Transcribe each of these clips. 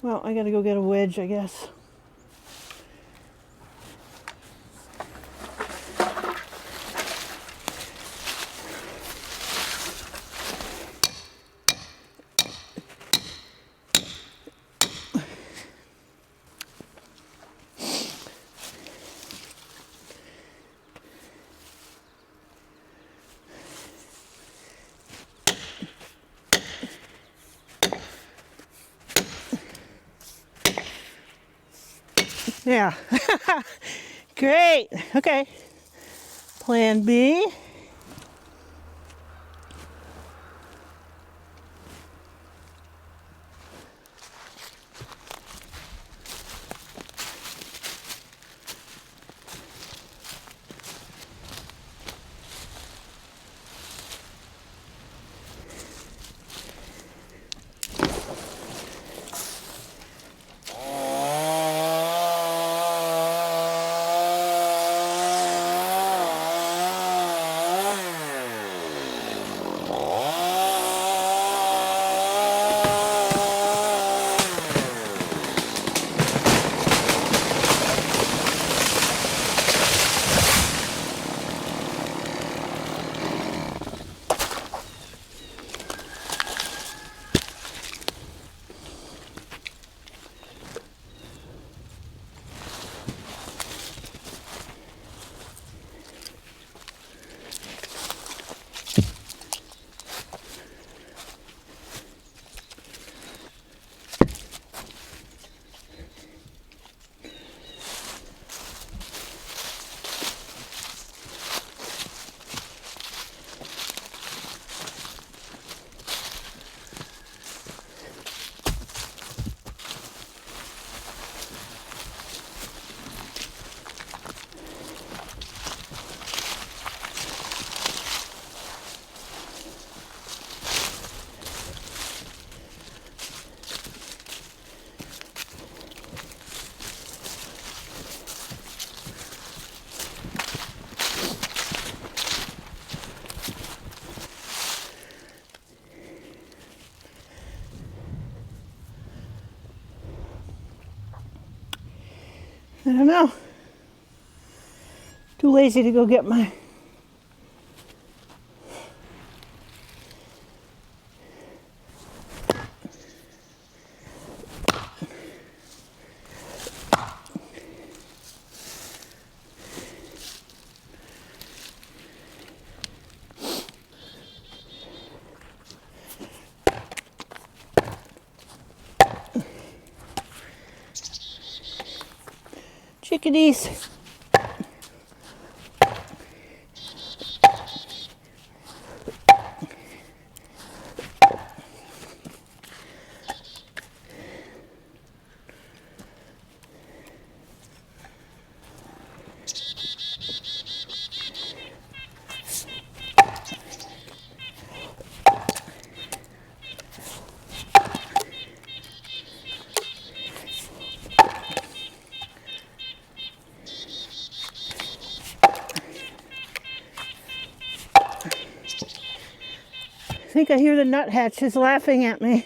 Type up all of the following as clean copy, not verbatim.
Well, I gotta go get a wedge, I guess. Yeah. Great. Okay. Plan B. I don't know. Too lazy to go get my chickadees. I think I hear the nuthatches laughing at me.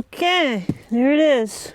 Okay, there it is.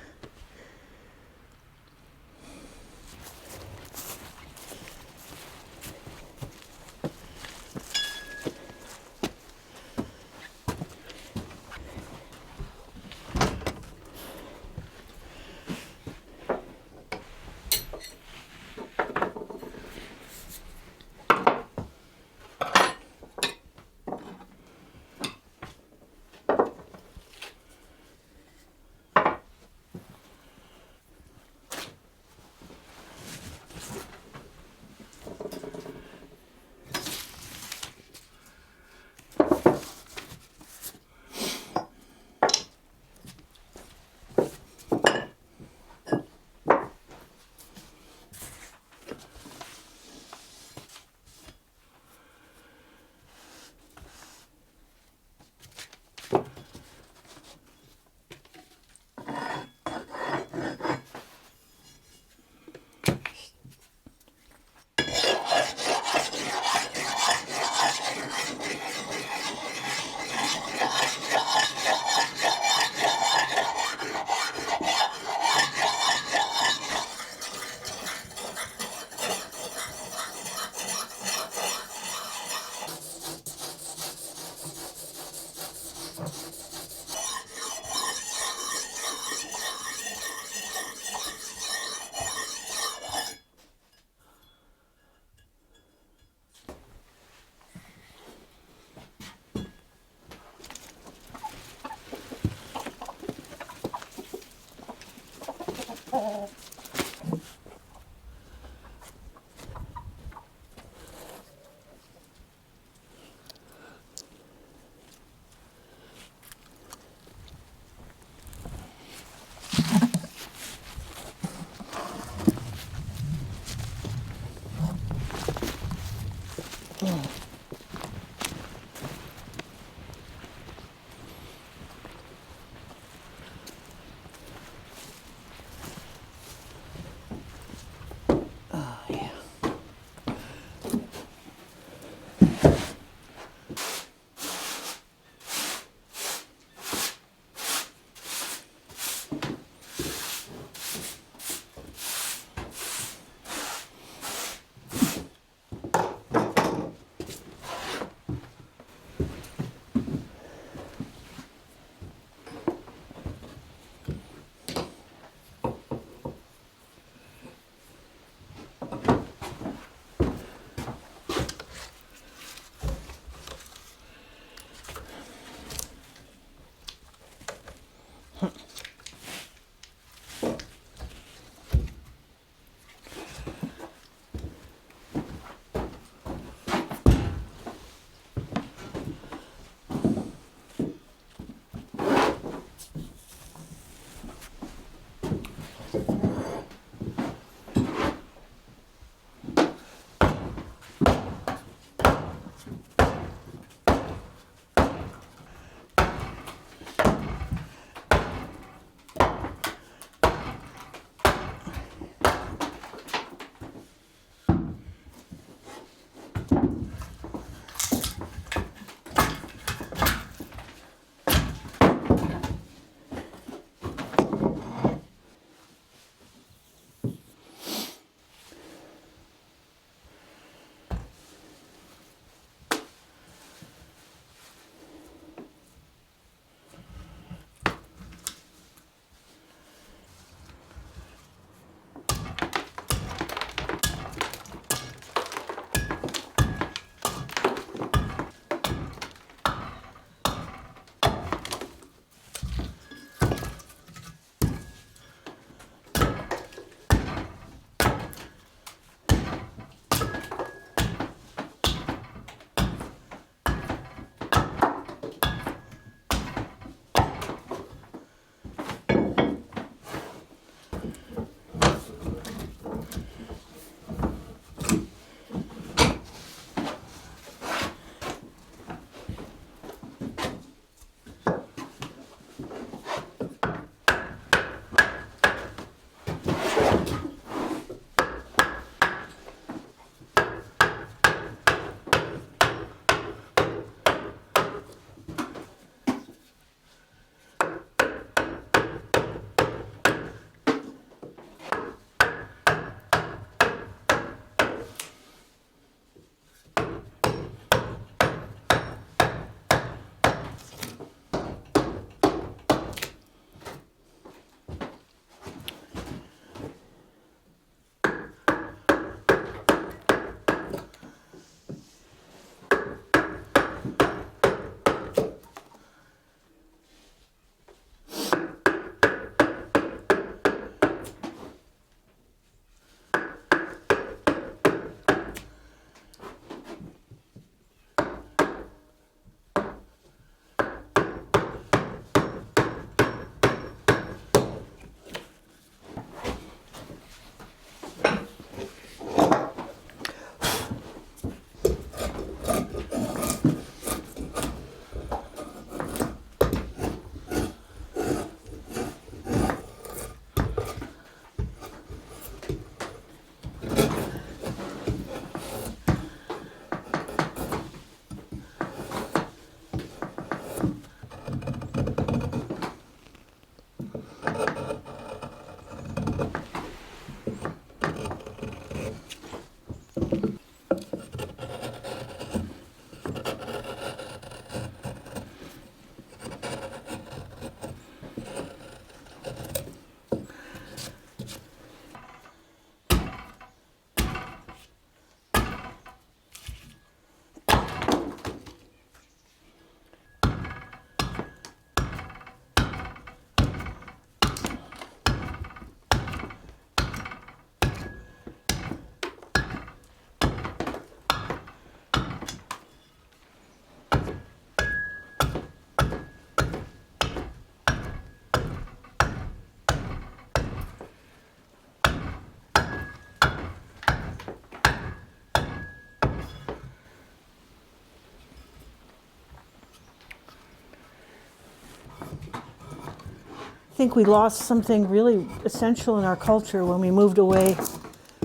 I think we lost something really essential in our culture when we moved away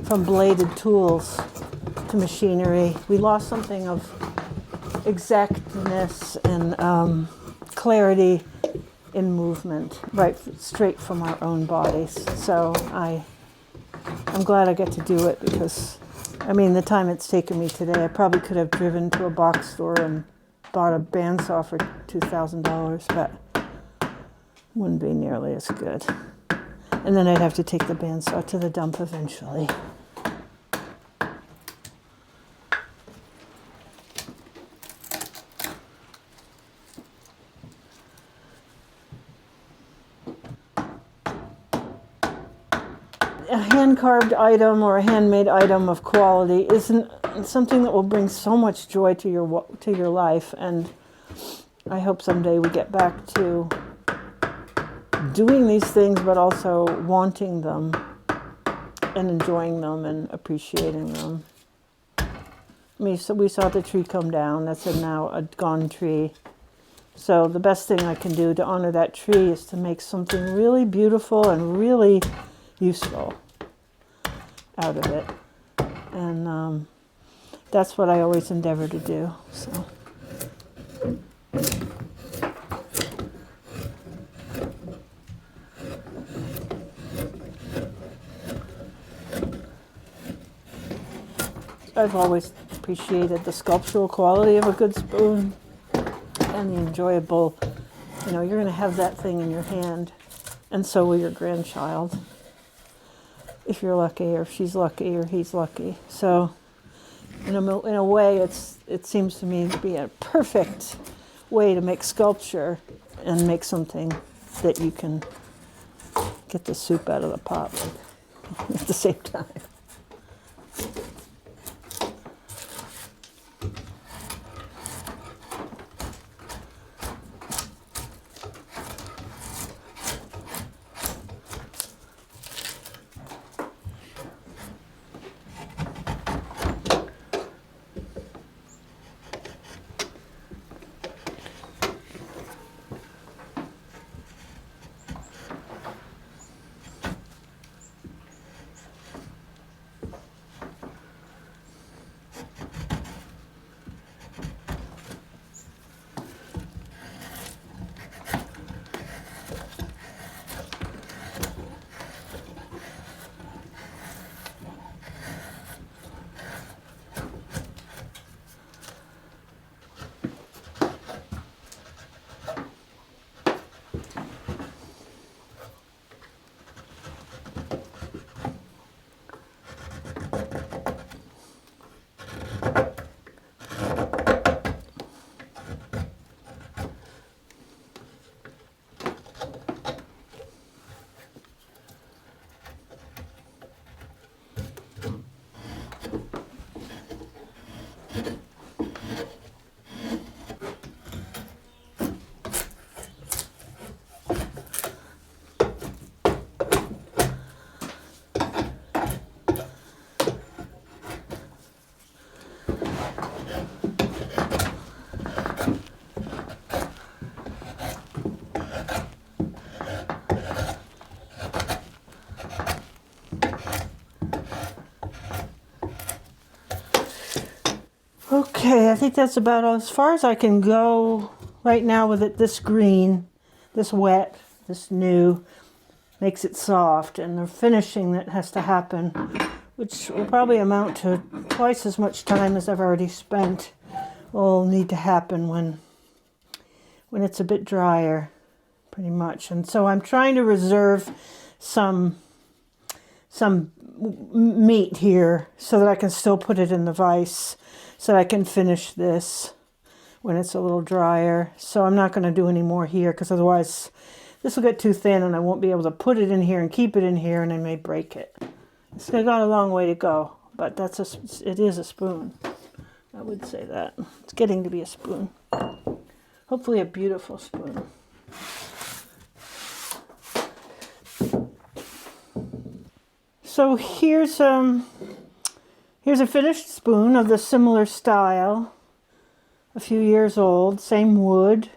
from bladed tools to machinery. We lost something of exactness and clarity in movement, right straight from our own bodies. So I'm glad I get to do it because, I mean, the time it's taken me today, I probably could have driven to a box store and bought a bandsaw for $2,000, but wouldn't be nearly as good. And then I'd have to take the bandsaw to the dump eventually. A hand-carved item or a handmade item of quality isn't something that will bring so much joy to your life, and I hope someday we get back to doing these things, but also wanting them and enjoying them and appreciating them. I mean, so we saw the tree come down. That's now a gone tree. So the best thing I can do to honor that tree is to make something really beautiful and really useful out of it. And that's what I always endeavor to do. So. I've always appreciated the sculptural quality of a good spoon and the enjoyable, you're going to have that thing in your hand, and so will your grandchild, if you're lucky, or if she's lucky, or he's lucky. So in a way, it seems to me to be a perfect way to make sculpture and make something that you can get the soup out of the pot with at the same time. Okay, I think that's about as far as I can go right now with it. This green, this wet, this new, makes it soft, and the finishing that has to happen, which will probably amount to twice as much time as I've already spent, will need to happen when it's a bit drier pretty much. And so I'm trying to reserve some meat here so that I can still put it in the vise, so that I can finish this when it's a little drier. So I'm not going to do any more here, because otherwise this will get too thin and I won't be able to put it in here and keep it in here, and I may break it. So I got a long way to go, but it is a spoon. I would say that. It's getting to be a spoon. Hopefully a beautiful spoon. So here's a finished spoon of the similar style, a few years old, same wood,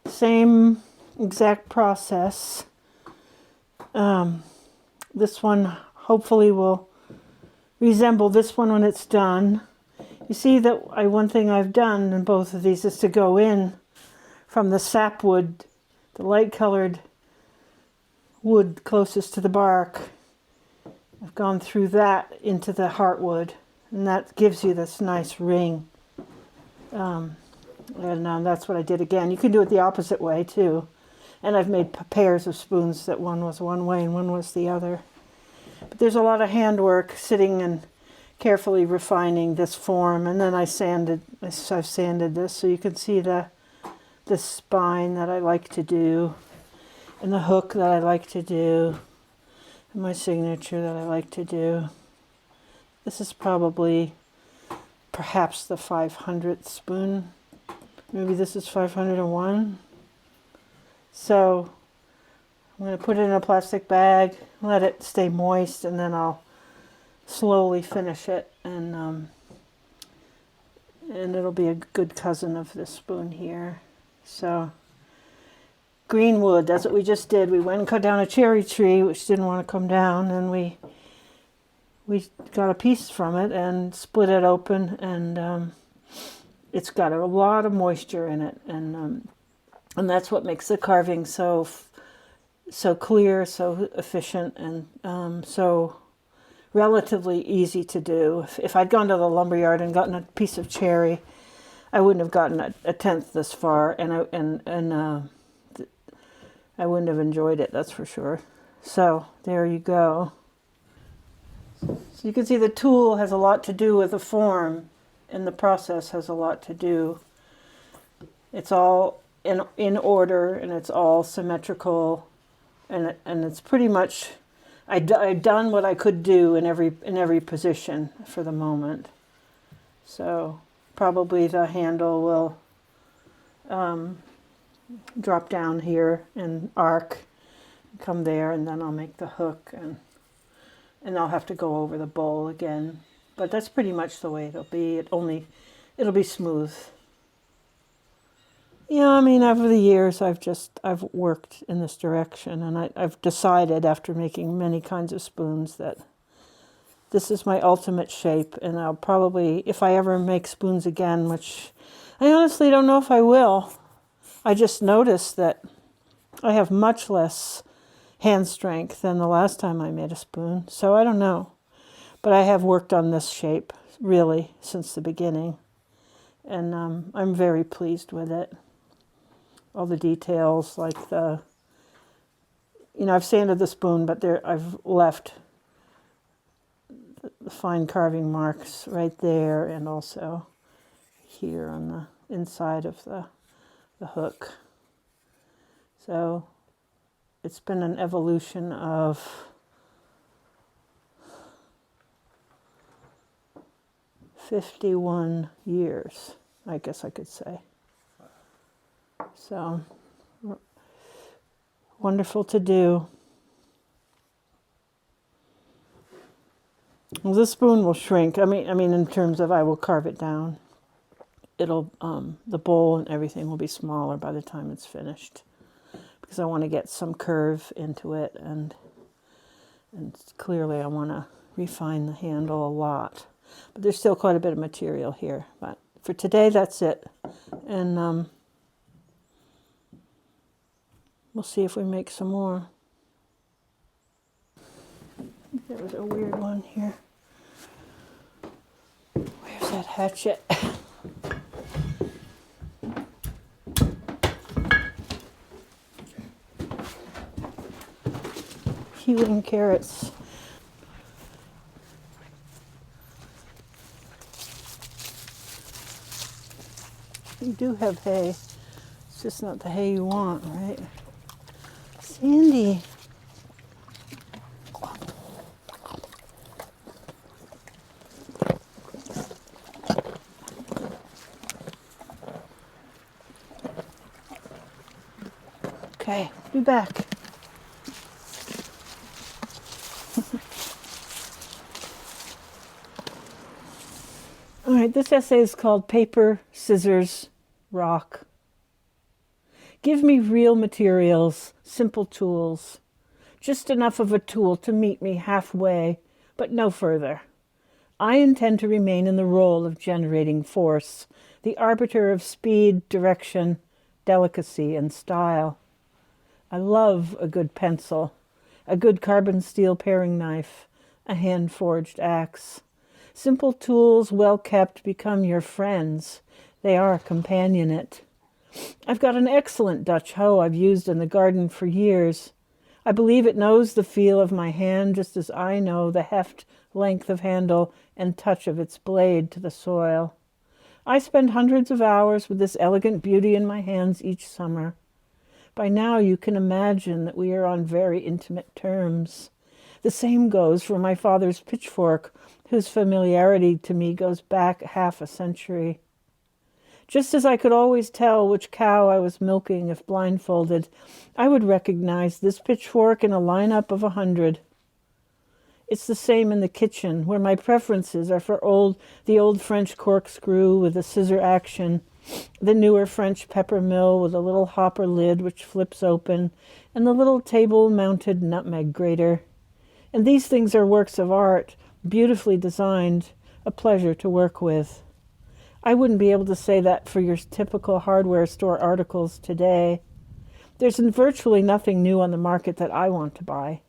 same exact process. This one hopefully will resemble this one when it's done. You see that one thing I've done in both of these is to go in from the sapwood, the light colored wood closest to the bark. I've gone through that into the heartwood, and that gives you this nice ring. And that's what I did again. You can do it the opposite way too. And I've made pairs of spoons that one was one way and one was the other. But there's a lot of handwork sitting and carefully refining this form. And then I've sanded this so you can see the spine that I like to do, and the hook that I like to do, and my signature that I like to do. This is perhaps the 500th spoon. Maybe this is 501. So I'm going to put it in a plastic bag, let it stay moist, and then I'll slowly finish it, and it'll be a good cousin of this spoon here. So green wood, that's what we just did. We went and cut down a cherry tree which didn't want to come down, and we got a piece from it and split it open, and it's got a lot of moisture in it, and that's what makes the carving so clear, so efficient, and so relatively easy to do. If I'd gone to the lumberyard and gotten a piece of cherry, I wouldn't have gotten a tenth this far, and I wouldn't have enjoyed it, that's for sure. So there you go. So you can see the tool has a lot to do with the form, and the process has a lot to do. It's all in order, and it's all symmetrical, and it's pretty much, I've done what I could do in every position for the moment. So probably the handle will drop down here and arc, come there, and then I'll make the hook, and I'll have to go over the bowl again. But that's pretty much the way it'll be. It'll be smooth. Yeah, I mean, over the years, I've worked in this direction, and I've decided after making many kinds of spoons that this is my ultimate shape, and I'll probably, if I ever make spoons again, which I honestly don't know if I will, I just noticed that I have much less hand strength than the last time I made a spoon, so I don't know. But I have worked on this shape, really, since the beginning, and I'm very pleased with it. All the details, like I've sanded the spoon, but I've left the fine carving marks right there, and also here on the inside of the hook. So it's been an evolution of 51 years, I guess I could say. So wonderful to do. Well, this spoon will shrink. I mean, in terms of I will carve it down. It'll the bowl and everything will be smaller by the time it's finished, because I want to get some curve into it, and clearly I want to refine the handle a lot. But there's still quite a bit of material here. But for today, that's it, and we'll see if we make some more. There was a weird one here. Where's that hatchet? peeling carrots. You do have hay. It's just not the hay you want, right? Sandy. Okay, be back. All right, this essay is called Paper, Scissors, Rock. Give me real materials, simple tools. Just enough of a tool to meet me halfway, but no further. I intend to remain in the role of generating force, the arbiter of speed, direction, delicacy, and style. I love a good pencil, a good carbon steel paring knife, a hand-forged axe. Simple tools, well kept, become your friends. They are companionate. I've got an excellent Dutch hoe I've used in the garden for years. I believe it knows the feel of my hand just as I know the heft, length of handle, and touch of its blade to the soil. I spend hundreds of hours with this elegant beauty in my hands each summer. By now you can imagine that we are on very intimate terms. The same goes for my father's pitchfork, whose familiarity to me goes back half a century. Just as I could always tell which cow I was milking if blindfolded, I would recognize this pitchfork in a lineup of 100. It's the same in the kitchen, where my preferences are for the old French corkscrew with a scissor action, the newer French pepper mill with a little hopper lid which flips open, and the little table-mounted nutmeg grater. And these things are works of art, beautifully designed, a pleasure to work with. I wouldn't be able to say that for your typical hardware store articles today. There's virtually nothing new on the market that I want to buy.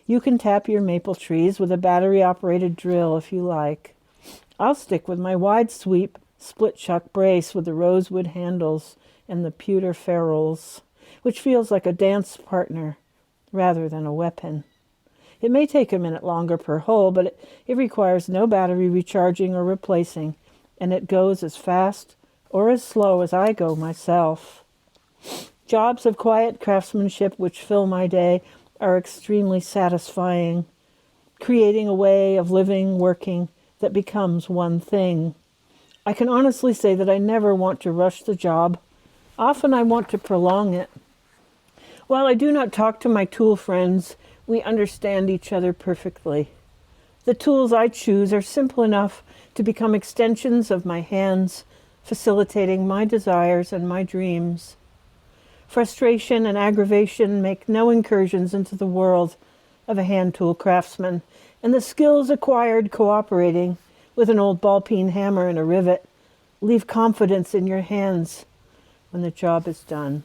You can tap your maple trees with a battery-operated drill if you like. I'll stick with my wide sweep, split chuck brace with the rosewood handles and the pewter ferrules, which feels like a dance partner rather than a weapon. It may take a minute longer per hole, but it requires no battery recharging or replacing, and it goes as fast or as slow as I go myself. Jobs of quiet craftsmanship which fill my day are extremely satisfying, creating a way of living, working that becomes one thing. I can honestly say that I never want to rush the job. Often I want to prolong it. While I do not talk to my tool friends, we understand each other perfectly. The tools I choose are simple enough to become extensions of my hands, facilitating my desires and my dreams. Frustration and aggravation make no incursions into the world of a hand tool craftsman, and the skills acquired cooperating with an old ball-peen hammer and a rivet leave confidence in your hands when the job is done.